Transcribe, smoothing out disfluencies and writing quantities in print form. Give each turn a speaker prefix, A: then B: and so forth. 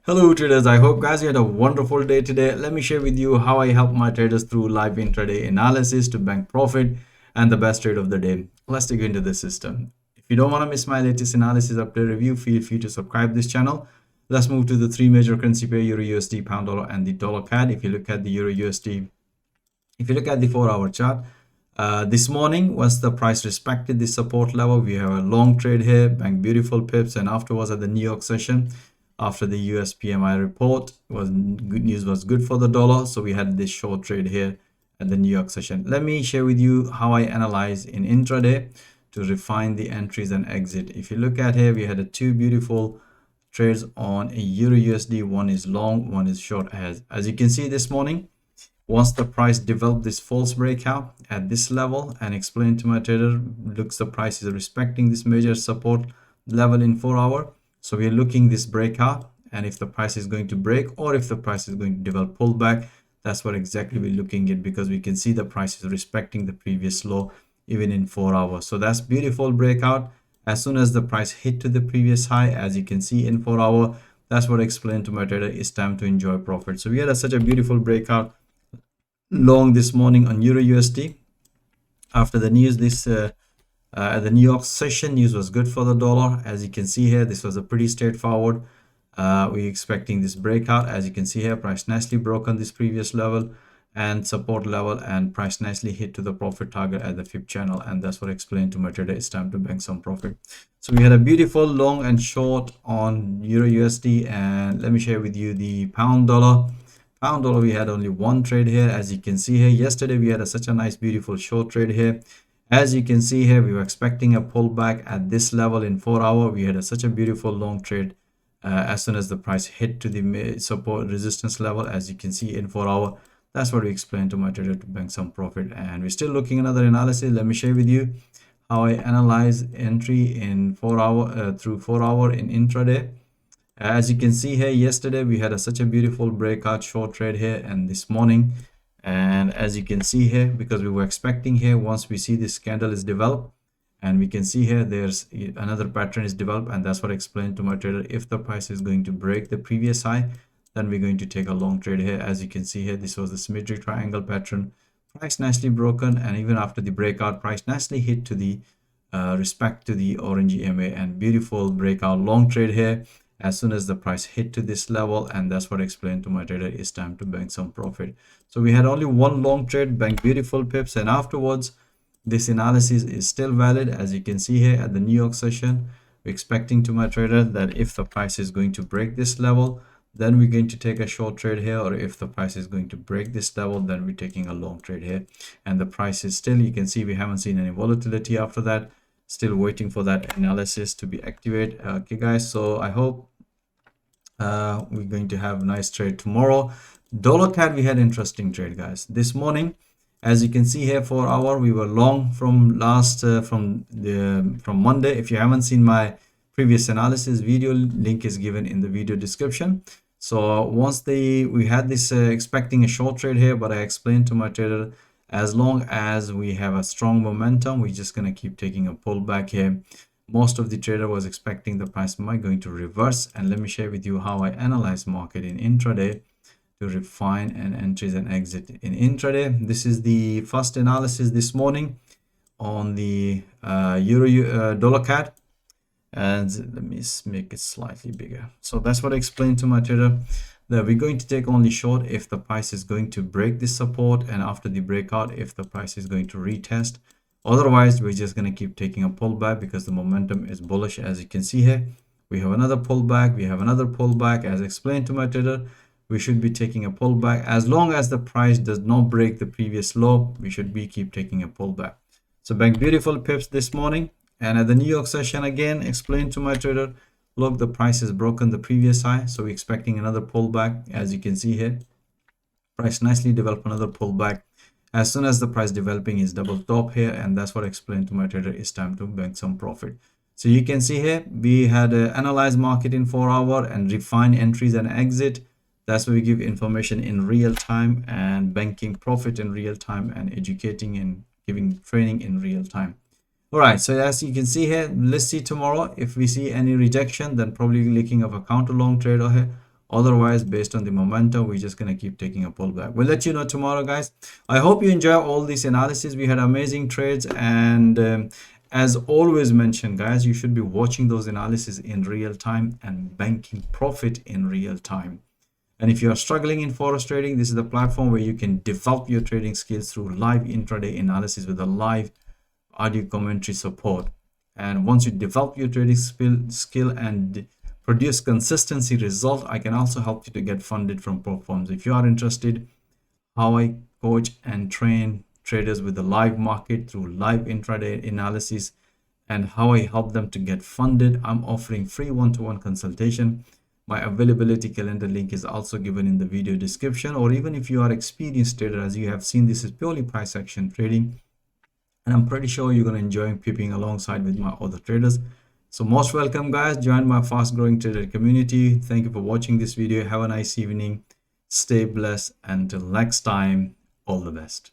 A: Hello traders, I hope guys you had a wonderful day today. Let me share with you how I help my traders through live intraday analysis to bank profit and the best trade of the day. Let's dig into the system. If you don't want to miss my latest analysis update review, feel free to subscribe this channel. Let's move to the three major currency pair, Euro USD, Pound Dollar, and the Dollar CAD. If you look at the Euro USD, if you look at the 4-hour chart, this morning once the price respected the support level, we have a long trade here, bank beautiful pips, and afterwards at the New York session, after the US PMI report, was good news, was good for the dollar, so we had this short trade here at the New York session. Let me share with you how I analyze in intraday to refine the entries and exit. If you look at here, we had two beautiful trades on a Euro USD. One is long, one is short. As you can see this morning, once the price developed this false breakout at this level and explained to my trader, looks the price is respecting this major support level in 4-hour. So we are looking this breakout, and if the price is going to break or if the price is going to develop pullback, that's what exactly we're looking at, because we can see the price is respecting the previous low even in 4 hours. So that's beautiful breakout. As soon as the price hit to the previous high, as you can see in 4 hour, that's what I explained to my trader, it's time to enjoy profit. So we had such a beautiful breakout long this morning on Euro USD. After the news, this at the New York session, news was good for the dollar. As you can see here, this was a pretty straightforward. We're expecting this breakout. As you can see here, price nicely broke on this previous level and support level, and price nicely hit to the profit target at the fib channel, and that's what I explained to my trader, it's time to bank some profit. So we had a beautiful long and short on Euro USD, and let me share with you the pound dollar. Pound dollar, we had only one trade here. As you can see here, yesterday we had such a nice beautiful short trade here. As you can see here, we were expecting a pullback at this level in 4 hour. We had such a beautiful long trade as soon as the price hit to the support resistance level. As you can see in 4 hour, that's what we explained to my trader to bank some profit. And we're still looking another analysis. Let me share with you how I analyze entry in 4 hour through 4 hour in intraday. As you can see here, yesterday we had such a beautiful breakout short trade here, and this morning, and as you can see here, because we were expecting here, once we see this candle is developed, and we can see here there's another pattern is developed, and that's what I explained to my trader, if the price is going to break the previous high, then we're going to take a long trade here. As you can see here, this was the symmetric triangle pattern, price nicely broken, and even after the breakout, price nicely hit to the respect to the orange EMA, and beautiful breakout long trade here as soon as the price hit to this level, and that's what I explained to my trader, it's time to bank some profit. So we had only one long trade, bank beautiful pips, and afterwards this analysis is still valid. As you can see here at the New York session, we're expecting to my trader that if the price is going to break this level, then we're going to take a short trade here, or if the price is going to break this level, then we're taking a long trade here. And the price is still, you can see we haven't seen any volatility after that, still waiting for that analysis to be activated. Okay guys, so I hope we're going to have a nice trade tomorrow. Dollar CAD, we had interesting trade guys this morning. As you can see here, 4 hour we were long from last from Monday. If you haven't seen my previous analysis video, link is given in the video description. So once we had this expecting a short trade here, but I explained to my trader, as long as we have a strong momentum, we're just going to keep taking a pullback here. Most of the trader was expecting the price might going to reverse, and let me share with you how I analyze market in intraday to refine and entries and exit in intraday. This is the first analysis this morning on the dollar CAD, and let me make it slightly bigger. So that's what I explained to my trader, that we're going to take only short if the price is going to break this support, and after the breakout, if the price is going to retest. Otherwise, we're just going to keep taking a pullback because the momentum is bullish. As you can see here, we have another pullback, we have another pullback. As explained to my trader, we should be taking a pullback. As long as the price does not break the previous low, we should be keep taking a pullback. So bank beautiful pips this morning, and at the New York session again, explained to my trader, look, the price has broken the previous high, so we're expecting another pullback. As you can see here, price nicely developed another pullback. As soon as the price developing is double top here, and that's what I explained to my trader, it's time to bank some profit. So you can see here, we had analyzed market in 4 hour and refine entries and exit. That's where we give information in real time and banking profit in real time and educating and giving training in real time. All right, so as you can see here, let's see tomorrow. If we see any rejection, then probably looking of a counter long trade or here, Otherwise, based on the momentum, we're just going to keep taking a pullback. We'll let you know tomorrow, guys. I hope you enjoy all this analysis. We had amazing trades, and as always mentioned, guys, you should be watching those analyses in real time and banking profit in real time. And if you are struggling in forex trading, this is the platform where you can develop your trading skills through live intraday analysis with a live audio commentary support. And once you develop your trading skill and produce consistency result, I can also help you to get funded from platforms. If you are interested, how I coach and train traders with the live market through live intraday analysis and how I help them to get funded, I'm offering free one-to-one consultation. My availability calendar link is also given in the video description. Or even if you are experienced trader, as you have seen, this is purely price action trading, and I'm pretty sure you're going to enjoy peeping alongside with my other traders. So most welcome, guys. Join my fast growing trader community. Thank you for watching this video. Have a nice evening. Stay blessed. Until next time, all the best.